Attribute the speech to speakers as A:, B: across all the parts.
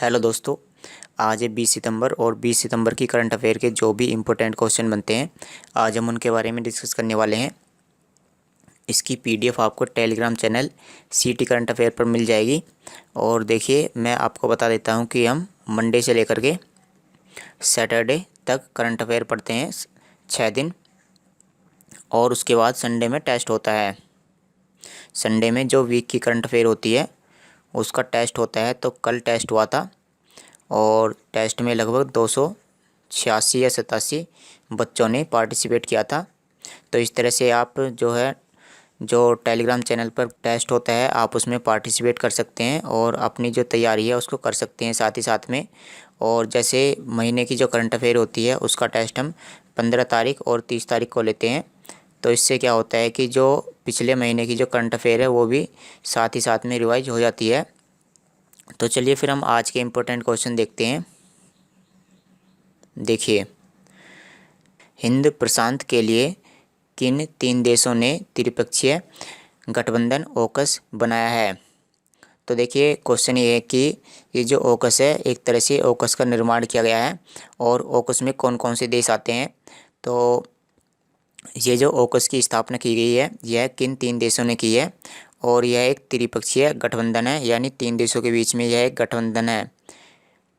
A: Hello दोस्तों। आज है 20 सितंबर और 20 सितंबर की करंट अफेयर के जो भी इम्पोर्टेंट क्वेश्चन बनते हैं आज हम उनके बारे में डिस्कस करने वाले हैं। इसकी पीडीएफ आपको टेलीग्राम चैनल सीटी करंट अफेयर पर मिल जाएगी। और देखिए, मैं आपको बता देता हूं कि हम मंडे से लेकर के सैटरडे तक करंट अफेयर पढ़ते हैं 6 दिन, और उसके बाद संडे में टेस्ट होता है। संडे में जो वीक की करंट अफेयर होती है उसका टेस्ट होता है। तो कल टेस्ट हुआ था और टेस्ट में लगभग 286 या 87 बच्चों ने पार्टिसिपेट किया था। तो इस तरह से आप जो टेलीग्राम चैनल पर टेस्ट होता है आप उसमें पार्टिसिपेट कर सकते हैं और अपनी जो तैयारी है उसको कर सकते हैं साथ ही साथ में। और जैसे महीने की जो करंट अफेयर होती है उसका टेस्ट हम 15 तारीख और 30 तारीख को लेते हैं। तो इससे क्या होता है कि जो पिछले महीने की जो करंट अफेयर है वो भी साथ ही साथ में रिवाइज हो जाती है। तो चलिए फिर हम आज के इम्पोर्टेंट क्वेश्चन देखते हैं। देखिए, हिंद प्रशांत के लिए किन 3 देशों ने त्रिपक्षीय गठबंधन ऑकस बनाया है? तो देखिए, क्वेश्चन ये है कि ये जो ऑकस है, एक तरह से ऑकस का निर्माण किया गया है और ऑकस में कौन कौन से देश आते हैं। तो ये जो ऑकस की स्थापना की गई है यह किन 3 देशों ने की है, और यह एक त्रिपक्षीय गठबंधन है, यानी 3 देशों के बीच में यह एक गठबंधन है।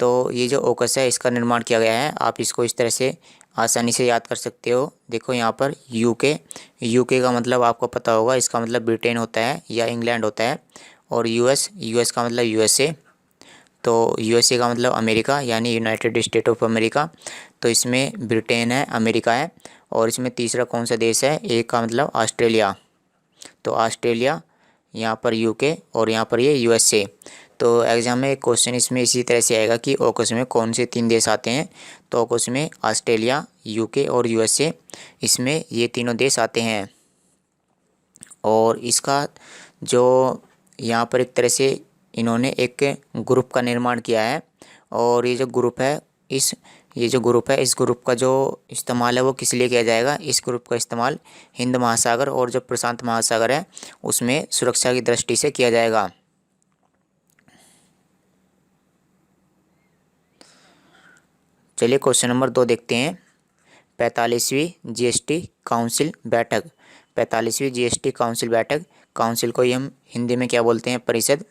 A: तो ये जो ऑकस है इसका निर्माण किया गया है। आप इसको इस तरह से आसानी से याद कर सकते हो। देखो यहाँ पर यूके का मतलब आपको पता होगा, इसका मतलब ब्रिटेन होता है या इंग्लैंड होता है। और यूएस का मतलब यूएसए। तो यूएसए का मतलब अमेरिका, यानी यूनाइटेड स्टेट ऑफ अमेरिका। तो इसमें ब्रिटेन है, अमेरिका है, और इसमें तीसरा कौन सा देश है? एक का मतलब ऑस्ट्रेलिया। तो ऑस्ट्रेलिया, यहाँ पर यूके और यहाँ पर ये यूएसए। तो एग्जाम में एक क्वेश्चन इसमें इसी तरह से आएगा कि ऑकस में कौन से 3 देश आते हैं। तो ऑकस में ऑस्ट्रेलिया, यूके और यूएसए, इसमें ये तीनों देश आते हैं। और इसका जो यहाँ पर एक तरह से इन्होंने एक ग्रुप का निर्माण किया है। और ये जो ग्रुप है इस ग्रुप का जो इस्तेमाल है वो किस लिए किया जाएगा? इस ग्रुप का इस्तेमाल हिंद महासागर और जो प्रशांत महासागर है उसमें सुरक्षा की दृष्टि से किया जाएगा। चलिए क्वेश्चन नंबर 2 देखते हैं। 45वीं जीएसटी काउंसिल बैठक। 45वीं जीएसटी काउंसिल बैठक, काउंसिल को ही हम हिंदी में क्या बोलते हैं? परिषद।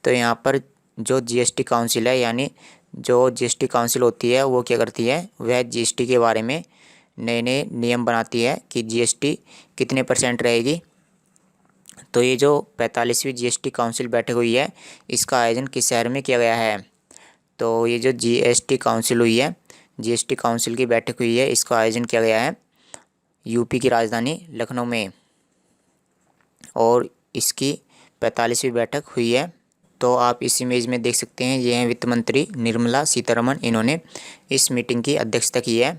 A: तो यहाँ पर जो जीएसटी काउंसिल है, यानी जो जीएसटी काउंसिल होती है वो क्या करती है? वह जीएसटी के बारे में नए नए नियम बनाती है कि जीएसटी कितने % रहेगी। तो ये जो 45वीं जीएसटी काउंसिल बैठक हुई है इसका आयोजन किस शहर में किया गया है? तो ये जो जीएसटी काउंसिल हुई है, जीएसटी काउंसिल की बैठक हुई है, इसका आयोजन किया गया है यूपी की राजधानी लखनऊ में, और इसकी 45वीं बैठक हुई है। तो आप इस इमेज में देख सकते हैं, ये हैं वित्त मंत्री निर्मला सीतारमण, इन्होंने इस मीटिंग की अध्यक्षता की है।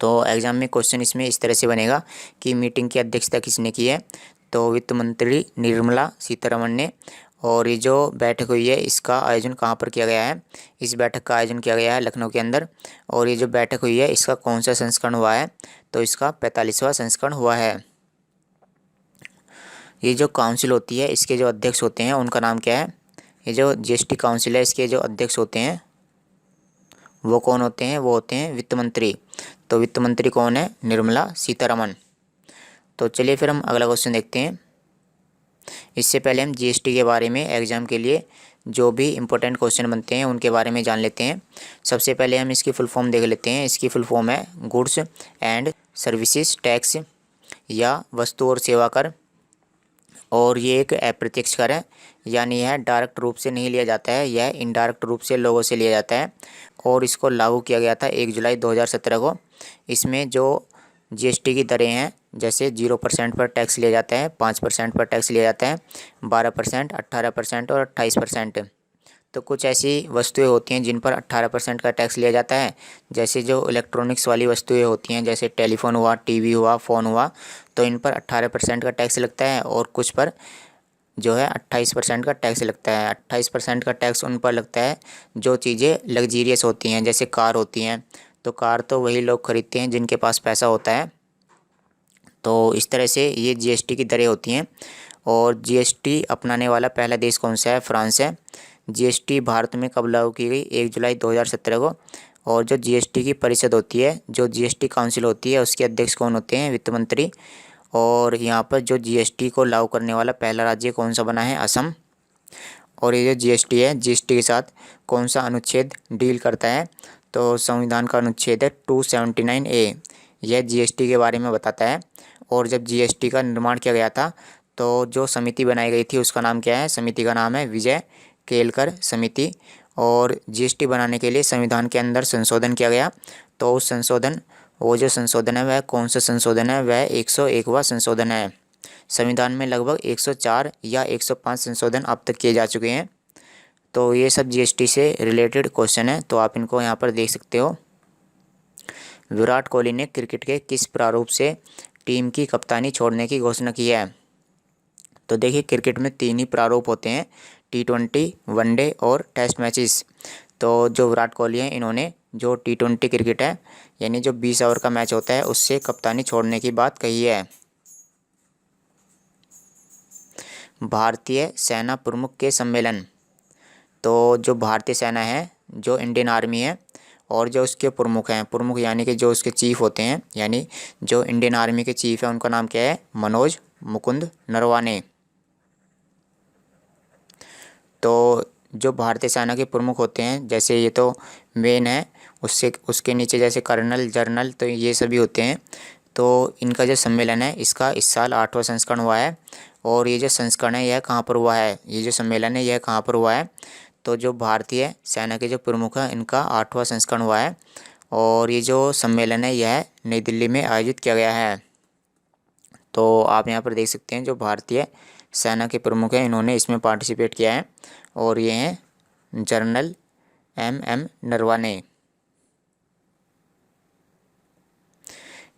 A: तो एग्जाम में क्वेश्चन इसमें इस तरह से बनेगा कि मीटिंग की अध्यक्षता किसने की है? तो वित्त मंत्री निर्मला सीतारमण ने। और ये जो बैठक हुई है इसका आयोजन कहाँ पर किया गया है? इस बैठक का आयोजन किया गया है लखनऊ के अंदर। और ये जो बैठक हुई है इसका कौन सा संस्करण हुआ है? तो इसका 45वां संस्करण हुआ है। ये जो काउंसिल होती है इसके जो अध्यक्ष होते हैं उनका नाम क्या है? ये जो जीएसटी काउंसिल है इसके जो अध्यक्ष होते हैं वो कौन होते हैं? वो होते हैं वित्त मंत्री। तो वित्त मंत्री कौन है? निर्मला सीतारमण। तो चलिए फिर हम अगला क्वेश्चन देखते हैं। इससे पहले हम जीएसटी के बारे में एग्जाम के लिए जो भी इम्पोर्टेंट क्वेश्चन बनते हैं उनके बारे में जान लेते हैं। सबसे पहले हम इसकी फुल फॉर्म देख लेते हैं। इसकी फुल फॉर्म है गुड्स एंड सर्विसेज टैक्स, या वस्तु और सेवा कर। और ये एक अप्रत्यक्ष कर है, यानी यह डायरेक्ट रूप से नहीं लिया जाता है, यह इनडायरेक्ट रूप से लोगों से लिया जाता है। और इसको लागू किया गया था 1 जुलाई 2017 को। इसमें जो जीएसटी की दरें हैं, जैसे 0% पर टैक्स लिया जाता है, 5% पर टैक्स लिया जाता है, 12%, 18% और 28%। तो कुछ ऐसी वस्तुएं होती हैं जिन पर 18% का टैक्स लिया जाता है, जैसे जो इलेक्ट्रॉनिक्स वाली वस्तुएं होती हैं, जैसे टेलीफोन हुआ, टीवी हुआ, फ़ोन हुआ, तो इन पर 18% का टैक्स लगता है। और कुछ पर जो है 28% का टैक्स लगता है। 28% का टैक्स उन पर लगता है जो चीज़ें लग्जीरियस होती हैं, जैसे कार होती हैं। तो कार तो वही लोग खरीदते हैं जिनके पास पैसा होता है। तो इस तरह से ये जीएसटी की दरें होती हैं। और जीएसटी अपनाने वाला पहला देश कौन सा है? फ्रांस है। जीएसटी भारत में कब लागू की गई? 1 जुलाई 2017 को। और जो जीएसटी की परिषद होती है, जो जीएसटी काउंसिल होती है, उसके अध्यक्ष कौन होते हैं? वित्त मंत्री। और यहाँ पर जो जीएसटी को लागू करने वाला पहला राज्य कौन सा बना है? असम। और ये जो जीएसटी है, जीएसटी के साथ कौन सा अनुच्छेद डील करता है? तो संविधान का अनुच्छेद है 279A। यह जीएसटी के बारे में बताता है। और जब जीएसटी का निर्माण किया गया था तो जो समिति बनाई गई थी उसका नाम क्या है? समिति का नाम है विजय केलकर समिति। और जीएसटी बनाने के लिए संविधान के अंदर संशोधन किया गया। तो उस संशोधन, वो जो संशोधन है वह कौन सा संशोधन है? वह 101वां संशोधन है। संविधान में लगभग 104 या 105 संशोधन अब तक किए जा चुके हैं। तो ये सब जीएसटी से रिलेटेड क्वेश्चन है, तो आप इनको यहाँ पर देख सकते हो। विराट कोहली ने क्रिकेट के किस प्रारूप से टीम की कप्तानी छोड़ने की घोषणा की है? तो देखिए, क्रिकेट में 3 ही प्रारूप होते हैं, T20, वनडे और टेस्ट मैचेस। तो जो विराट कोहली हैं, इन्होंने जो T20 क्रिकेट है, यानी जो 20 ओवर का मैच होता है, उससे कप्तानी छोड़ने की बात कही है। भारतीय सेना प्रमुख के सम्मेलन। तो जो भारतीय सेना है, जो इंडियन आर्मी है, और जो उसके प्रमुख हैं, प्रमुख यानी कि जो उसके चीफ होते हैं, यानी जो इंडियन आर्मी के चीफ है, उनका नाम क्या है? मनोज मुकुंद नरवाने। तो जो भारतीय सेना के प्रमुख होते हैं, जैसे ये तो मेन है, उससे उसके नीचे जैसे कर्नल, जर्नल, तो ये सभी होते हैं। तो इनका जो सम्मेलन है, इसका इस साल 8वां संस्करण हुआ है। और ये जो संस्करण है, यह कहाँ पर हुआ है? ये जो सम्मेलन है, यह कहाँ पर हुआ है? तो जो भारतीय सेना के जो प्रमुख हैं, इनका 8वां संस्करण हुआ है। और ये जो सम्मेलन है, यह नई दिल्ली में आयोजित किया गया है। तो आप यहाँ पर देख सकते हैं, जो भारतीय सेना के प्रमुख हैं, इन्होंने इसमें पार्टिसिपेट किया है। और ये हैं जनरल MM नरवाने।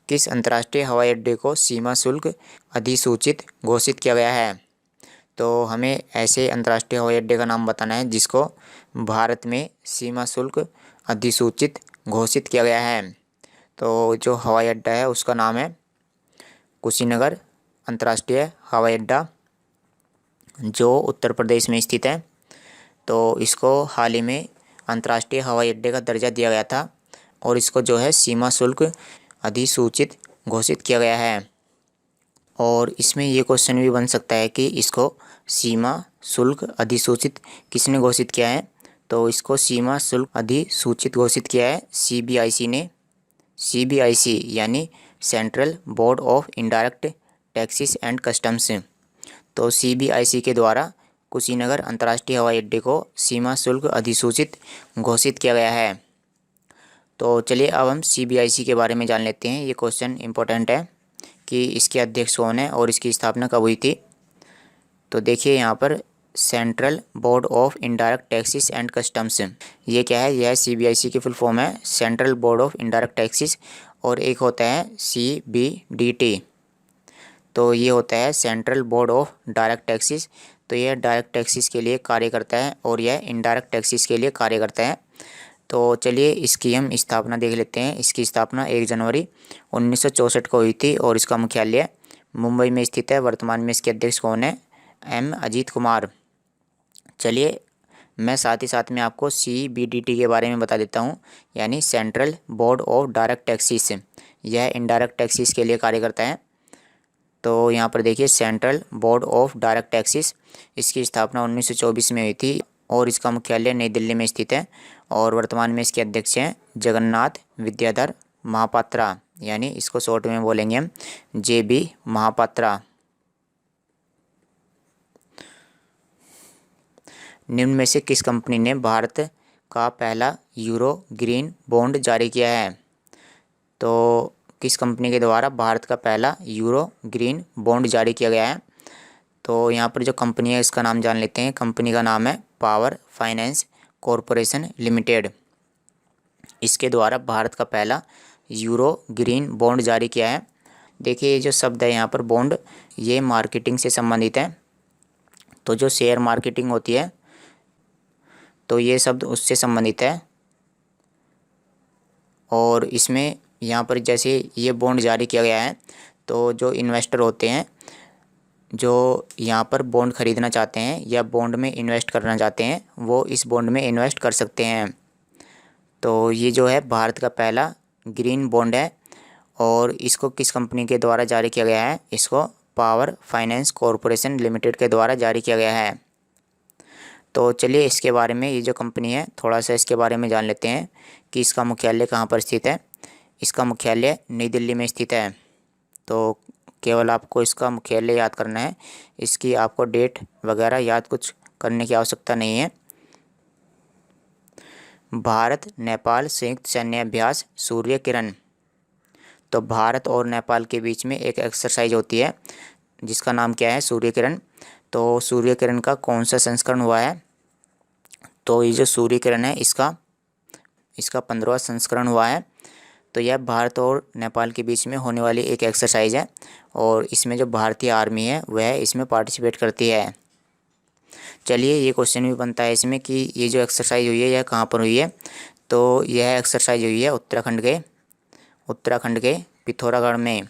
A: किस अंतर्राष्ट्रीय हवाई अड्डे को सीमा शुल्क अधिसूचित घोषित किया गया है? तो हमें ऐसे अंतर्राष्ट्रीय हवाई अड्डे का नाम बताना है जिसको भारत में सीमा शुल्क अधिसूचित घोषित किया गया है। तो जो हवाई अड्डा है उसका नाम है कुशीनगर अंतर्राष्ट्रीय हवाई अड्डा, जो उत्तर प्रदेश में स्थित है। तो इसको हाल ही में अंतर्राष्ट्रीय हवाई अड्डे का दर्जा दिया गया था, और इसको जो है सीमा शुल्क अधिसूचित घोषित किया गया है। और इसमें ये क्वेश्चन भी बन सकता है कि इसको सीमा शुल्क अधिसूचित किसने घोषित किया है? तो इसको सीमा शुल्क अधिसूचित घोषित किया है CBIC ने। CBIC यानी central board of indirect taxes and customs. तो CBIC के द्वारा कुशीनगर अंतर्राष्ट्रीय हवाई अड्डे को सीमा शुल्क अधिसूचित घोषित किया गया है। तो चलिए अब हम CBIC के बारे में जान लेते हैं। ये क्वेश्चन इम्पोर्टेंट है कि इसके अध्यक्ष कौन है और इसकी स्थापना कब हुई थी। तो देखिए यहाँ पर central board of indirect taxes and customs, ये क्या है? यह CBIC की फुल फॉर्म है, central board of indirect taxes. और एक होता है CBDT, तो ये होता है central board of direct taxes. तो यह डायरेक्ट टैक्सेस के लिए कार्य करता है और यह इनडायरेक्ट टैक्सेस के लिए कार्य करता है। तो चलिए इसकी हम स्थापना देख लेते हैं। इसकी स्थापना 1 जनवरी 1964 को हुई थी और इसका मुख्यालय मुंबई में स्थित है। वर्तमान में इसके अध्यक्ष कौन है? अजीत कुमार। चलिए मैं साथ ही साथ में आपको CBDT के बारे में बता देता हूँ, यानी central board of direct taxes. यह इनडायरेक्ट टैक्सेस के लिए कार्य करता है। तो यहाँ पर देखिए central board of direct taxes, इसकी स्थापना 1924 में हुई थी और इसका मुख्यालय नई दिल्ली में स्थित है। और वर्तमान में इसके अध्यक्ष हैं जगन्नाथ विद्याधर महापात्रा, यानी इसको शॉर्ट में बोलेंगे हम JB महापात्रा। निम्न में से किस कंपनी ने भारत का पहला यूरो ग्रीन बॉन्ड जारी किया है? तो किस कंपनी के द्वारा भारत का पहला यूरो ग्रीन बॉन्ड जारी किया गया है? तो यहाँ पर जो कंपनी है इसका नाम जान लेते हैं। कंपनी का नाम है पावर फाइनेंस कॉरपोरेशन लिमिटेड। इसके द्वारा भारत का पहला यूरो ग्रीन बॉन्ड जारी किया है। देखिए ये जो शब्द है यहाँ पर बॉन्ड, ये मार्केटिंग से संबंधित है। तो जो शेयर मार्केटिंग होती है, तो ये शब्द उससे संबंधित है। और इसमें यहाँ पर जैसे ये बॉन्ड जारी किया गया है, तो जो इन्वेस्टर होते हैं जो यहाँ पर बॉन्ड खरीदना चाहते हैं या बॉन्ड में इन्वेस्ट करना चाहते हैं वो इस बॉन्ड में इन्वेस्ट कर सकते हैं। तो ये जो है भारत का पहला ग्रीन बॉन्ड है और इसको किस कंपनी के द्वारा जारी किया गया है? इसको पावर फाइनेंस कॉरपोरेशन लिमिटेड के द्वारा जारी किया गया है। तो चलिए इसके बारे में, ये जो कंपनी है थोड़ा सा इसके बारे में जान लेते हैं कि इसका मुख्यालय कहाँ पर स्थित है। इसका मुख्यालय नई दिल्ली में स्थित है। तो केवल आपको इसका मुख्यालय याद करना है, इसकी आपको डेट वगैरह याद कुछ करने की आवश्यकता नहीं है। भारत नेपाल संयुक्त सैन्य अभ्यास सूर्य किरण। तो भारत और नेपाल के बीच में एक एक्सरसाइज होती है जिसका नाम क्या है? सूर्य किरण। तो सूर्य किरण का कौन सा संस्करण हुआ है? तो ये जो सूर्य किरण है इसका 15वां संस्करण हुआ है। तो यह भारत और नेपाल के बीच में होने वाली एक एक्सरसाइज है और इसमें जो भारतीय आर्मी है वह इसमें पार्टिसिपेट करती है। चलिए ये क्वेश्चन भी बनता है इसमें कि ये जो एक्सरसाइज हुई है यह कहाँ पर हुई है? तो यह एक्सरसाइज हुई है उत्तराखंड के पिथौरागढ़ में,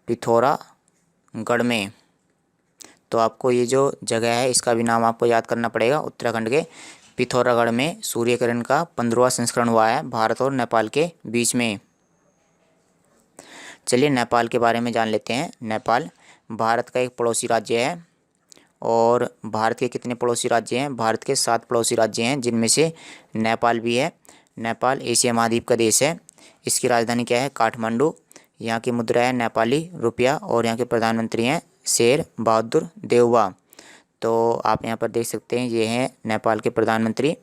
A: पिथौरागढ़ में। तो आपको ये जो जगह है इसका भी नाम आपको याद करना पड़ेगा। उत्तराखंड के पिथौरागढ़ में सूर्य किरण का 15वां संस्करण हुआ है भारत और नेपाल के बीच में। चलिए नेपाल के बारे में जान लेते हैं। नेपाल भारत का एक पड़ोसी राज्य है और भारत के कितने पड़ोसी राज्य हैं? भारत के 7 पड़ोसी राज्य हैं जिनमें से नेपाल भी है। नेपाल एशिया महाद्वीप का देश है। इसकी राजधानी क्या है? काठमांडू। यहाँ की मुद्रा है नेपाली रुपया और यहाँ के प्रधानमंत्री हैं शेर बहादुर देउवा। तो आप यहाँ पर देख सकते हैं ये हैं नेपाल के प्रधानमंत्री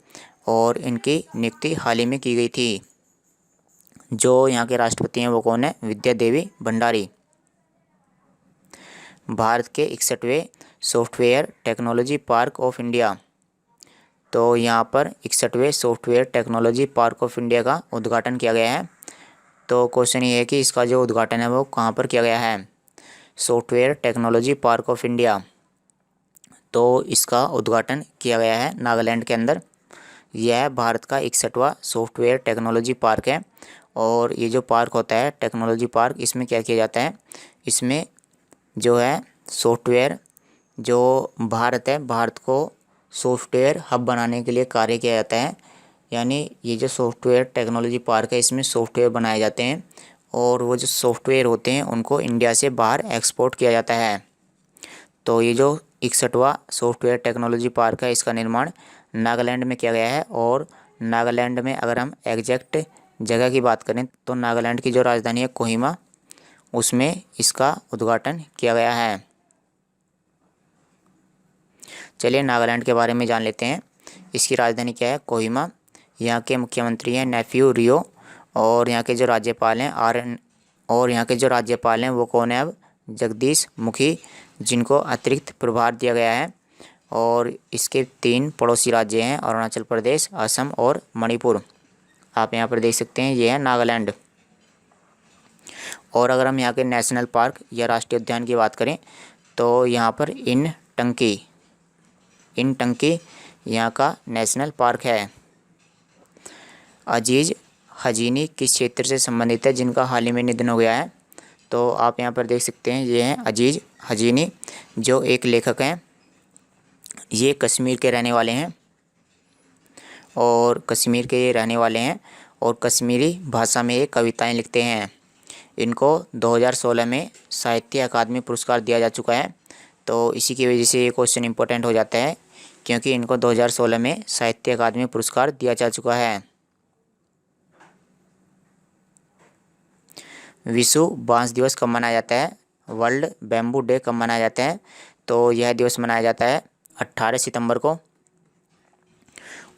A: और इनकी नियुक्ति हाल ही में की गई थी। जो यहाँ के राष्ट्रपति हैं वो कौन है? विद्या देवी भंडारी। भारत के 61वें software technology park of India. तो यहाँ पर 61वें software technology park of India का उद्घाटन किया गया है। तो क्वेश्चन ये है कि इसका जो उद्घाटन है वो कहाँ पर किया गया है? Software technology park of India. तो इसका उद्घाटन किया गया है नागालैंड के अंदर। यह भारत का 61वां सॉफ्टवेयर टेक्नोलॉजी पार्क है और ये जो पार्क होता है टेक्नोलॉजी पार्क, इसमें क्या किया जाता है? इसमें जो है सॉफ्टवेयर, जो भारत है, भारत को सॉफ्टवेयर हब बनाने के लिए कार्य किया जाता है। यानी ये जो सॉफ्टवेयर टेक्नोलॉजी पार्क है इसमें सॉफ्टवेयर बनाए जाते हैं और वो जो सॉफ्टवेयर होते हैं उनको इंडिया से बाहर एक्सपोर्ट किया जाता है। तो ये जो 61वां सॉफ्टवेयर टेक्नोलॉजी पार्क है इसका निर्माण नागालैंड में किया गया है और नागालैंड में अगर हम एग्जैक्ट जगह की बात करें तो नागालैंड की जो राजधानी है कोहिमा, उसमें इसका उद्घाटन किया गया है। चलिए नागालैंड के बारे में जान लेते हैं। इसकी राजधानी क्या है? कोहिमा। यहाँ के मुख्यमंत्री हैं नेफ्यू रियो और यहाँ के जो राज्यपाल हैं वो कौन है? अब जगदीश मुखी, जिनको अतिरिक्त प्रभार दिया गया है। और इसके 3 पड़ोसी राज्य हैं अरुणाचल प्रदेश, असम और मणिपुर। आप यहाँ पर देख सकते हैं ये है नागालैंड। और अगर हम यहाँ के नेशनल पार्क या राष्ट्रीय उद्यान की बात करें तो यहाँ पर इन टंकी यहाँ का नेशनल पार्क है। अजीज हजीनी किस क्षेत्र से संबंधित है जिनका हाल ही में निधन हो गया है? तो आप यहाँ पर देख सकते हैं ये हैं अजीज हजीनी, जो एक लेखक हैं। ये कश्मीर के रहने वाले हैं और कश्मीरी भाषा में ये कविताएं लिखते हैं। इनको 2016 में साहित्य अकादमी पुरस्कार दिया जा चुका है। तो इसी की वजह से ये क्वेश्चन इंपॉर्टेंट हो जाता है क्योंकि इनको 2016 में साहित्य अकादमी पुरस्कार दिया जा चुका है। विश्व बांस दिवस कब मनाया जाता है? वर्ल्ड बैम्बू डे कब मनाया जाता है? तो यह दिवस मनाया जाता है 18 सितंबर को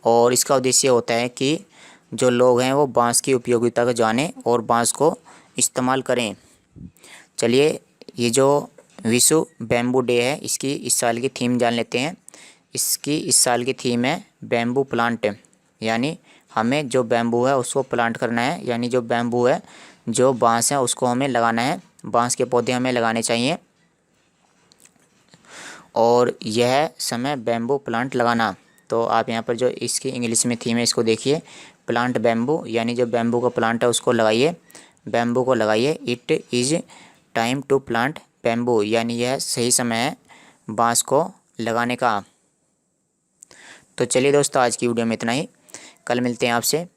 A: और इसका उद्देश्य होता है कि जो लोग हैं वो बांस की उपयोगिता को जानें और बांस को इस्तेमाल करें। चलिए ये जो विश्व बैम्बू डे है इसकी इस साल की थीम जान लेते हैं। इसकी इस साल की थीम है बैम्बू प्लांट, यानी हमें जो बैम्बू है उसको प्लांट करना है, यानी जो बैम्बू है, जो बांस है उसको हमें लगाना है, बांस के पौधे हमें लगाने चाहिए। और यह समय बैम्बू प्लांट लगाना। तो आप यहाँ पर जो इसकी इंग्लिश में थीम है इसको देखिए, प्लांट बैम्बू, यानी जो बैम्बू का प्लांट है उसको लगाइए, बैम्बू को लगाइए। It is time to plant bamboo, यानी यह सही समय है बांस को लगाने का। तो चलिए दोस्तों, आज की वीडियो में इतना ही। कल मिलते हैं आपसे।